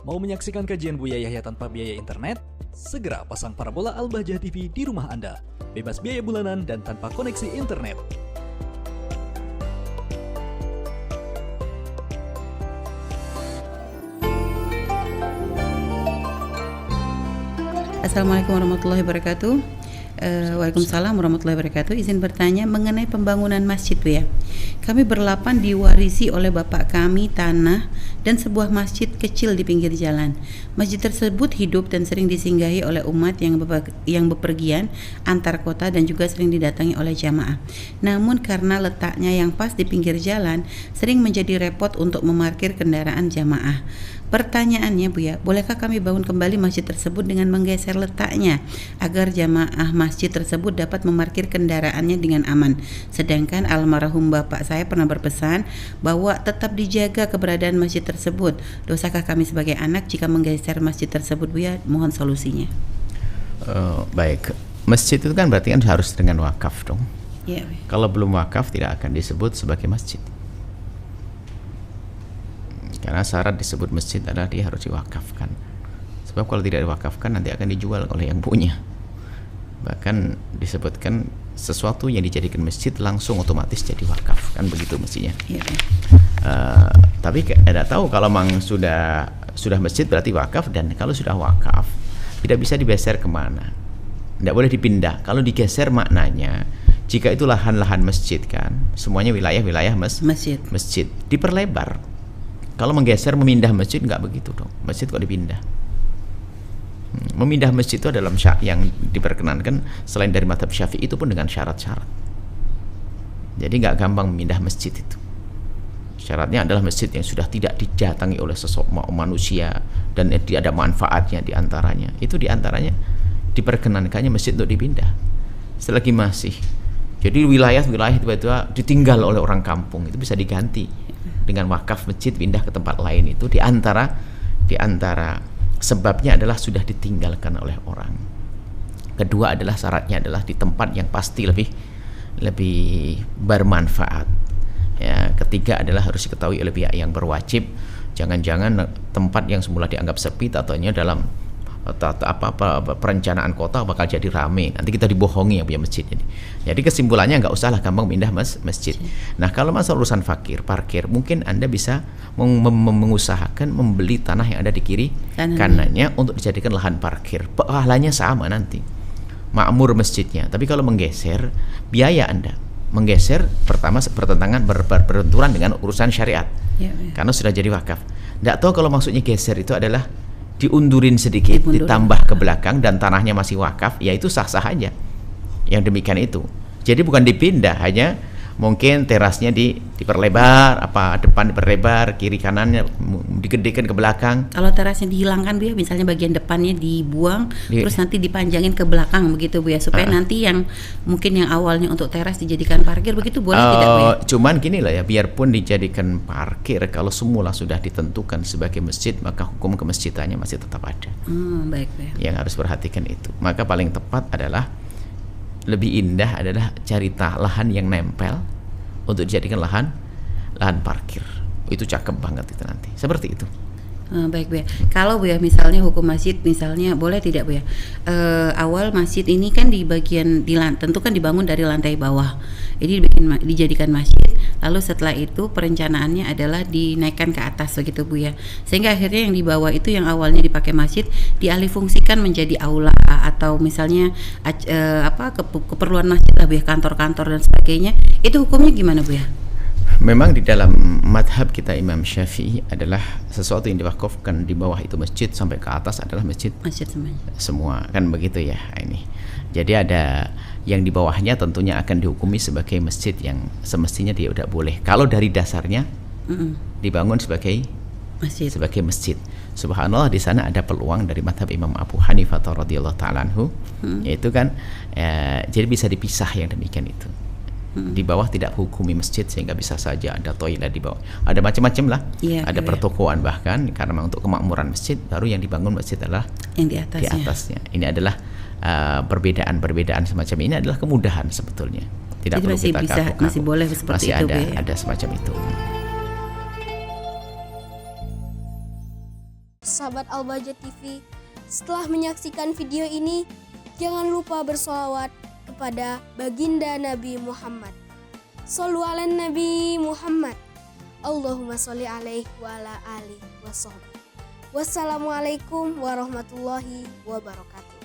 Mau menyaksikan kajian Buya Yahya tanpa biaya internet? Segera pasang parabola Al-Bahjah TV di rumah Anda. Bebas biaya bulanan dan tanpa koneksi internet. Assalamualaikum warahmatullahi wabarakatuh. Waalaikumsalam warahmatullahi wabarakatuh. Izin bertanya mengenai pembangunan masjid, Bu ya. Kami berlapan diwarisi oleh bapak kami tanah dan sebuah masjid kecil di pinggir jalan. Masjid tersebut hidup dan sering disinggahi oleh umat yang bepergian antar kota dan juga sering didatangi oleh jamaah. Namun karena letaknya yang pas di pinggir jalan, sering menjadi repot untuk memarkir kendaraan jamaah. Pertanyaannya, Bu ya, bolehkah kami bangun kembali masjid tersebut dengan menggeser letaknya agar jamaah masjid tersebut dapat memarkir kendaraannya dengan aman? Sedangkan almarhum bapak saya pernah berpesan bahwa tetap dijaga keberadaan masjid tersebut. Dosakah kami sebagai anak jika menggeser masjid tersebut, Bu ya? Mohon solusinya. Baik, masjid itu kan berarti kan harus dengan wakaf dong. Ya, Bu. Kalau belum wakaf tidak akan disebut sebagai masjid. Karena syarat disebut masjid adalah dia harus diwakafkan. Sebab kalau tidak diwakafkan nanti akan dijual oleh yang punya. Bahkan disebutkan sesuatu yang dijadikan masjid langsung otomatis jadi wakaf, kan begitu mestinya. Ya, Tapi tidak tahu kalau memang sudah masjid berarti wakaf, dan kalau sudah wakaf tidak bisa digeser kemana, tidak boleh dipindah. Kalau digeser maknanya jika itu lahan-lahan masjid kan semuanya wilayah masjid diperlebar. Kalau menggeser memindah masjid nggak begitu dong. Masjid kok dipindah? Memindah masjid itu adalah yang diperkenankan selain dari mazhab Syafi'i itu pun dengan syarat-syarat. Jadi nggak gampang memindah masjid itu. Syaratnya adalah masjid yang sudah tidak didatangi oleh sesosok manusia dan tidak ada manfaatnya diantaranya. Itu diantaranya diperkenankannya masjid untuk dipindah. Selagi masih. Jadi wilayah tiba-tiba ditinggal oleh orang kampung itu bisa diganti dengan wakaf masjid, pindah ke tempat lain. Itu di antara sebabnya adalah sudah ditinggalkan oleh orang. Kedua adalah syaratnya adalah di tempat yang pasti lebih bermanfaat. Ya, ketiga adalah harus diketahui oleh pihak yang berwajib. Jangan-jangan tempat yang semula dianggap sepi tatanya dalam perencanaan kota bakal jadi rame, nanti kita dibohongi yang punya masjid. Jadi kesimpulannya nggak usahlah gampang pindah masjid. Nah, kalau masalah urusan parkir mungkin Anda bisa mengusahakan membeli tanah yang ada di kiri kanannya untuk dijadikan lahan parkir. Pahalanya sama nanti, makmur masjidnya. Tapi kalau menggeser, biaya Anda menggeser pertama berbenturan dengan urusan syariat, karena sudah jadi wakaf. Nggak tahu kalau maksudnya geser itu adalah diundurin sedikit, ditambah ke belakang dan tanahnya masih wakaf, ya itu sah-sah aja. Yang demikian itu. Jadi bukan dipindah, hanya mungkin terasnya diperlebar, depan diperlebar, kiri kanannya digedekan ke belakang. Kalau terasnya dihilangkan, Bu ya, misalnya bagian depannya dibuang, terus nanti dipanjangin ke belakang begitu, Bu ya, supaya nanti yang mungkin yang awalnya untuk teras dijadikan parkir, begitu boleh tidak, Bu ya? Cuman gini lah ya, biarpun dijadikan parkir, kalau semula sudah ditentukan sebagai masjid, maka hukum kemasjidannya masih tetap ada. Baik, Bu ya. Yang harus perhatikan itu. Maka paling tepat adalah lebih indah adalah cari lahan yang nempel untuk dijadikan lahan parkir. Itu cakep banget itu nanti. Seperti itu. Baik, Bu ya. Kalau Bu ya, misalnya hukum masjid misalnya boleh tidak, Bu ya? Awal masjid ini kan di bagian tentu kan dibangun dari lantai bawah. Jadi dijadikan masjid. Lalu setelah itu perencanaannya adalah dinaikkan ke atas begitu, Bu ya. Sehingga akhirnya yang di bawah itu yang awalnya dipakai masjid dialihfungsikan menjadi aula atau misalnya keperluan masjid lah, Bu ya, kantor-kantor dan sebagainya. Itu hukumnya gimana, Bu ya? Memang di dalam madhab kita Imam Syafi'i adalah sesuatu yang diwakafkan di bawah itu masjid sampai ke atas adalah masjid semuanya. Semua kan begitu ya ini. Jadi ada yang di bawahnya tentunya akan dihukumi sebagai masjid yang semestinya dia udah boleh. Kalau dari dasarnya dibangun sebagai masjid. Subhanallah, di sana ada peluang dari madhab Imam Abu Hanifah radhiyallahu ta'ala anhu, yaitu kan jadi bisa dipisah yang demikian itu. Di bawah tidak hukumi masjid, sehingga bisa saja ada toilet di bawah, ada macam-macam lah, ada pertokoan bahkan, karena untuk kemakmuran masjid baru yang dibangun masjid adalah yang di atasnya. Ini adalah perbedaan semacam ini adalah kemudahan sebetulnya, tidak perlu kita kaku-kaku. Masih boleh seperti masih itu, ada semacam itu. sahabat Al-Bahjah TV, setelah menyaksikan video ini, jangan lupa bersolawat kepada baginda Nabi Muhammad. Shollu ala Nabi Muhammad. Allahumma sholli alaihi wa ala alihi wa sahbihi. Wassalamualaikum warahmatullahi wabarakatuh.